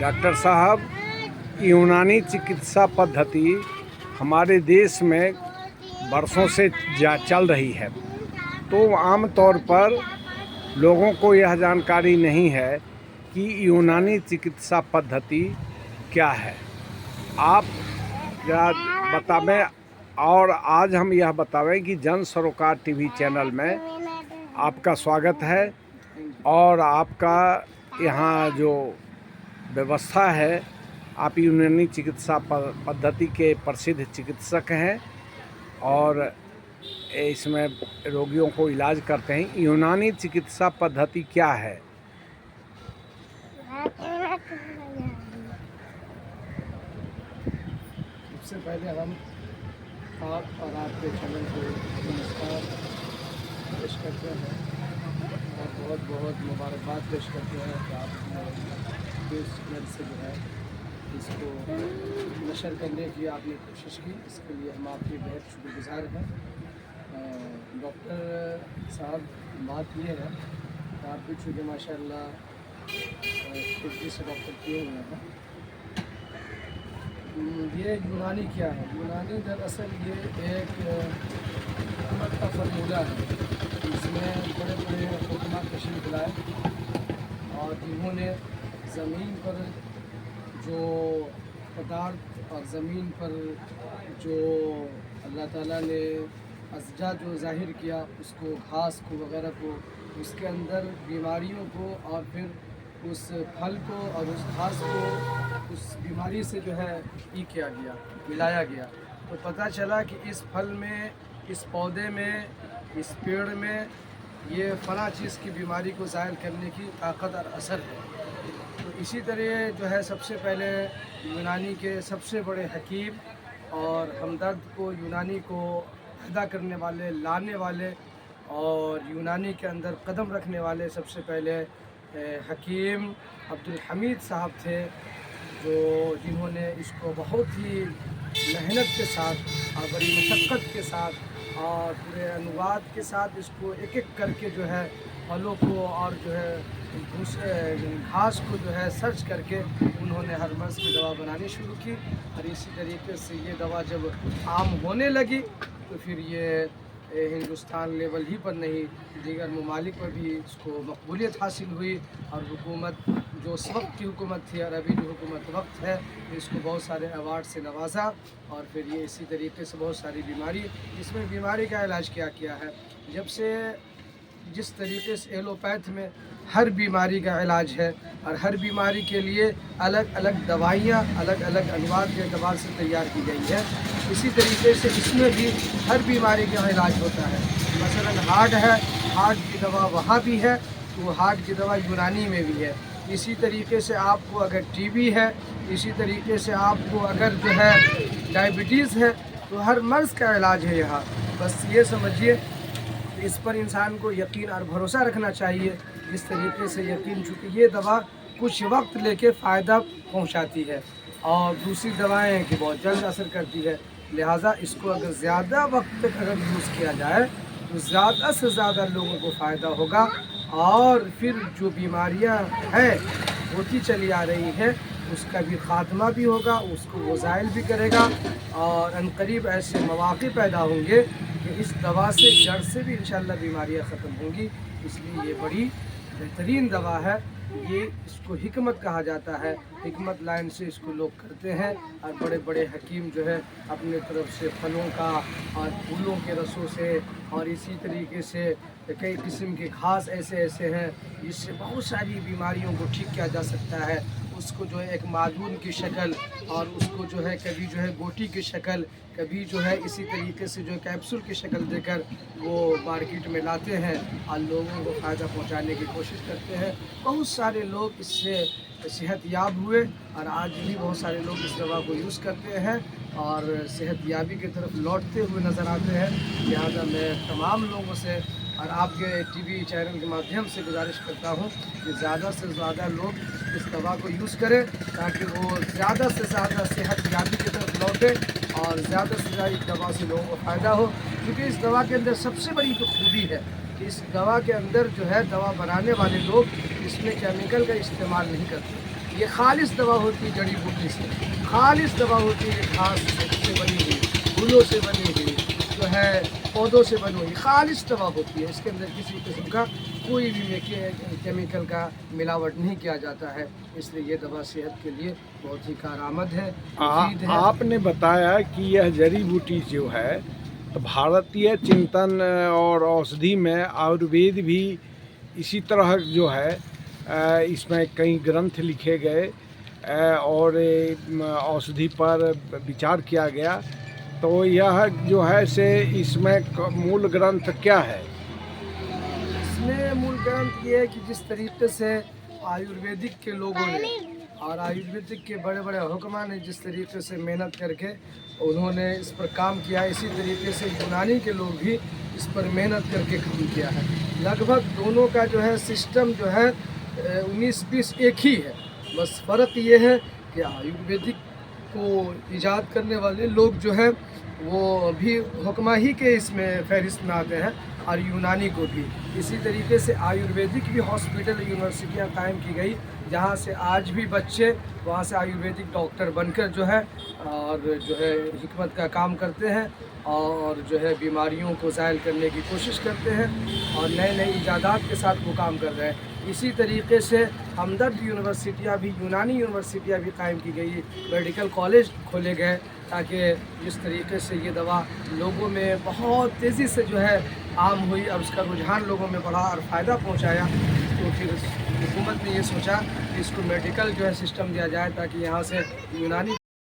Doctor साहब, यूनानी चिकित्सा पद्धति हमारे देश में बरसों से चल रही है, तो आम तौर पर लोगों को यह जानकारी नहीं है कि यूनानी चिकित्सा पद्धति क्या है। आप जरा बतावें, और आज हम यह बतावें कि जन सरोकार टीवी चैनल में आपका स्वागत है और आपका यहाँ जो व्यवस्था है, आप यूनानी चिकित्सा पद्धति के प्रसिद्ध चिकित्सक हैं और इसमें रोगियों को इलाज करते हैं। यूनानी चिकित्सा पद्धति क्या है? सबसे पहले हम आप और आपके चैनल को नमस्कार पेश करते हैं और बहुत बहुत मुबारकबाद पेश करते हैं कि आपने इस चैनल से जो है इसको नशर करने की आपने कोशिश की, इसके लिए हम आपके बहुत शुक्रगुजार हैं। डॉक्टर साहब, बात ये है कि आप भी चूँकि माशाअल्लाह खिड़की से डॉक्टर किए हुए हैं। ये यूनानी क्या है? यूनानी दरअसल ये एक हुकूमत का फार्मूला है, इसमें बड़े बड़े हुकूमत तशरीफ़ लाए और जिन्होंने ज़मीन पर जो पदार्थ और ज़मीन पर जो अल्लाह ताला ने अज़जा जो ज़ाहिर किया, उसको घास को वग़ैरह को, उसके अंदर बीमारियों को और फिर उस फल को और उस घास को उस बीमारी से जो है किया गया, मिलाया गया, तो पता चला कि इस फल में, इस पौधे में, इस पेड़ में ये फला चीज़ की बीमारी को ज़ाहिर करने की ताकत और असर है। तो इसी तरह जो है सबसे पहले यूनानी के सबसे बड़े हकीम और हमदर्द को, यूनानी को पैदा करने वाले, लाने वाले और यूनानी के अंदर कदम रखने वाले सबसे पहले हकीम अब्दुल हमीद साहब थे, जो जिन्होंने इसको बहुत ही मेहनत के साथ और बड़ी मशक्क़त के साथ और पूरे अनुवाद के साथ इसको एक एक करके जो है फलों को और जो है घास को जो है सर्च करके उन्होंने हर मर्ज़ की दवा बनानी शुरू की। और इसी तरीके से ये दवा जब आम होने लगी तो फिर ये हिंदुस्तान लेवल ही पर नहीं, दीगर ममालिक में भी इसको मकबूलियत हासिल हुई और हुकूमत जो उस वक्त की हुकूमत थी और अभी जो हुकूमत वक्त है, इसको बहुत सारे अवार्ड से नवाजा। और फिर ये इसी तरीके से बहुत सारी बीमारी, इसमें बीमारी का इलाज क्या किया है, जब से जिस तरीके से एलोपैथ में हर बीमारी का इलाज है और हर बीमारी के लिए अलग अलग दवाइयाँ अलग अलग अनुवाद के अतबार से तैयार की गई है, इसी तरीके से इसमें भी हर बीमारी का इलाज होता है। मसलन हार्ट है, हार्ट की दवा वहाँ भी है, तो हार्ट की दवा यूनानी में भी है। इसी तरीके से आपको अगर टीबी है, इसी तरीके से आपको अगर जो है डायबिटीज़ है, तो हर मर्ज़ का इलाज है यहाँ। बस ये समझिए, इस पर इंसान को यकीन और भरोसा रखना चाहिए। इस तरीके से यकीन, चूँकि ये दवा कुछ वक्त लेके फ़ायदा पहुंचाती है और दूसरी दवाएं हैं कि बहुत जल्द असर करती है, लिहाजा इसको अगर ज़्यादा वक्त तक अगर यूज़ किया जाए तो ज़्यादा से ज़्यादा लोगों को फ़ायदा होगा और फिर जो बीमारियां हैं होती चली आ रही हैं उसका भी ख़ात्मा भी होगा, उसको वो ज़ाइल भी करेगा और अनकरीब ऐसे मौक़े पैदा होंगे कि इस दवा से जड़ से भी इंशाअल्लाह बीमारियां ख़त्म होंगी। इसलिए ये बड़ी बेहतरीन दवा है। ये इसको हिकमत कहा जाता है, हिकमत लाइन से इसको लोग करते हैं और बड़े बड़े हकीम जो है अपने तरफ से फलों का और फूलों के रसों से और इसी तरीके से कई किस्म के घास ऐसे ऐसे हैं जिससे बहुत सारी बीमारियों को ठीक किया जा सकता है। उसको जो है एक माजून की शक्ल और उसको जो है कभी जो है गोटी की शक्ल, कभी जो है इसी तरीके से जो कैप्सूल की शक्ल देकर वो मार्केट में लाते हैं और लोगों को फ़ायदा पहुंचाने की कोशिश करते हैं। बहुत सारे लोग इससे सेहत याब हुए और आज भी बहुत सारे लोग इस दवा को यूज़ करते हैं और सेहत याबी की तरफ लौटते हुए नज़र आते हैं। लिहाजा मैं तमाम लोगों से और आपके टीवी चैनल के माध्यम से गुजारिश करता हूँ कि ज़्यादा से ज़्यादा लोग इस दवा को यूज़ करें ताकि वो ज़्यादा से ज़्यादा सेहत याबी की तरफ लौटे और ज़्यादा से ज़्यादा इस दवा से लोगों को फ़ायदा हो। क्योंकि इस दवा के अंदर सबसे बड़ी जो खूबी है कि इस दवा के अंदर जो है दवा बनाने वाले लोग इसमें केमिकल का इस्तेमाल नहीं करते। یہ خالص دوا ہوتی ہے جڑی بوٹی سے، خالص دوا ہوتی ہے گھاس سے بنی ہوئی، پھولوں سے بنی ہوئی، جو ہے پودوں سے بنی ہوئی، خالص دوا ہوتی ہے. اس کے اندر کسی قسم کا کوئی بھی کیمیکل کا ملاوٹ نہیں کیا جاتا ہے. اس لیے یہ دوا صحت کے لیے بہت ہی کارآمد ہے، مفید ہے. آپ نے بتایا کہ یہ جڑی بوٹی جو ہے تو بھارتیہ چنتن اور اوشدھی میں آیوروید بھی اسی طرح جو ہے اس میں کئی گرنتھ لکھے گئے اور اوشدھی پر وچار کیا گیا. تو یہ جو ہے سے اس میں مول گرنتھ کیا ہے؟ اس میں مول گرنتھ یہ ہے کہ جس طریقے سے آیورویدک کے لوگوں نے اور آیورویدک کے بڑے بڑے حکماں نے جس طریقے سے محنت کر کے انہوں نے اس پر کام کیا، اسی طریقے سے یونانی کے لوگ بھی اس پر محنت کر کے کام کیا ہے. لگ بھگ دونوں کا جو ہے سسٹم جو ہے 19-20 ایک ہی ہے. بس فرق یہ ہے کہ آیورویدک کو ایجاد کرنے والے لوگ جو ہیں وہ بھی حکمہ ہی کے اس میں فہرست میں آتے ہیں، اور یونانی کو بھی. اسی طریقے سے آیورویدک بھی ہاسپٹل یونیورسٹیاں قائم کی گئی جہاں سے آج بھی بچے وہاں سے آیورویدک ڈاکٹر بن کر جو ہے اور جو ہے حکمت کا کام کرتے ہیں اور جو ہے بیماریوں کو زائل کرنے کی کوشش کرتے ہیں اور نئے نئے ایجادات کے ساتھ وہ کام کر رہے ہیں. اسی طریقے سے ہمدرد یونیورسٹیاں بھی، یونانی یونیورسٹیاں بھی قائم کی گئی، میڈیکل کالج کھولے گئے تاکہ جس طریقے سے یہ دوا لوگوں میں بہت تیزی سے جو ہے عام ہوئی اور اس کا رجحان لوگوں میں بڑھا اور فائدہ پہنچایا، تو پھر حکومت نے یہ سوچا کہ اس کو میڈیکل جو ہے سسٹم دیا جائے تاکہ یہاں سے یونانی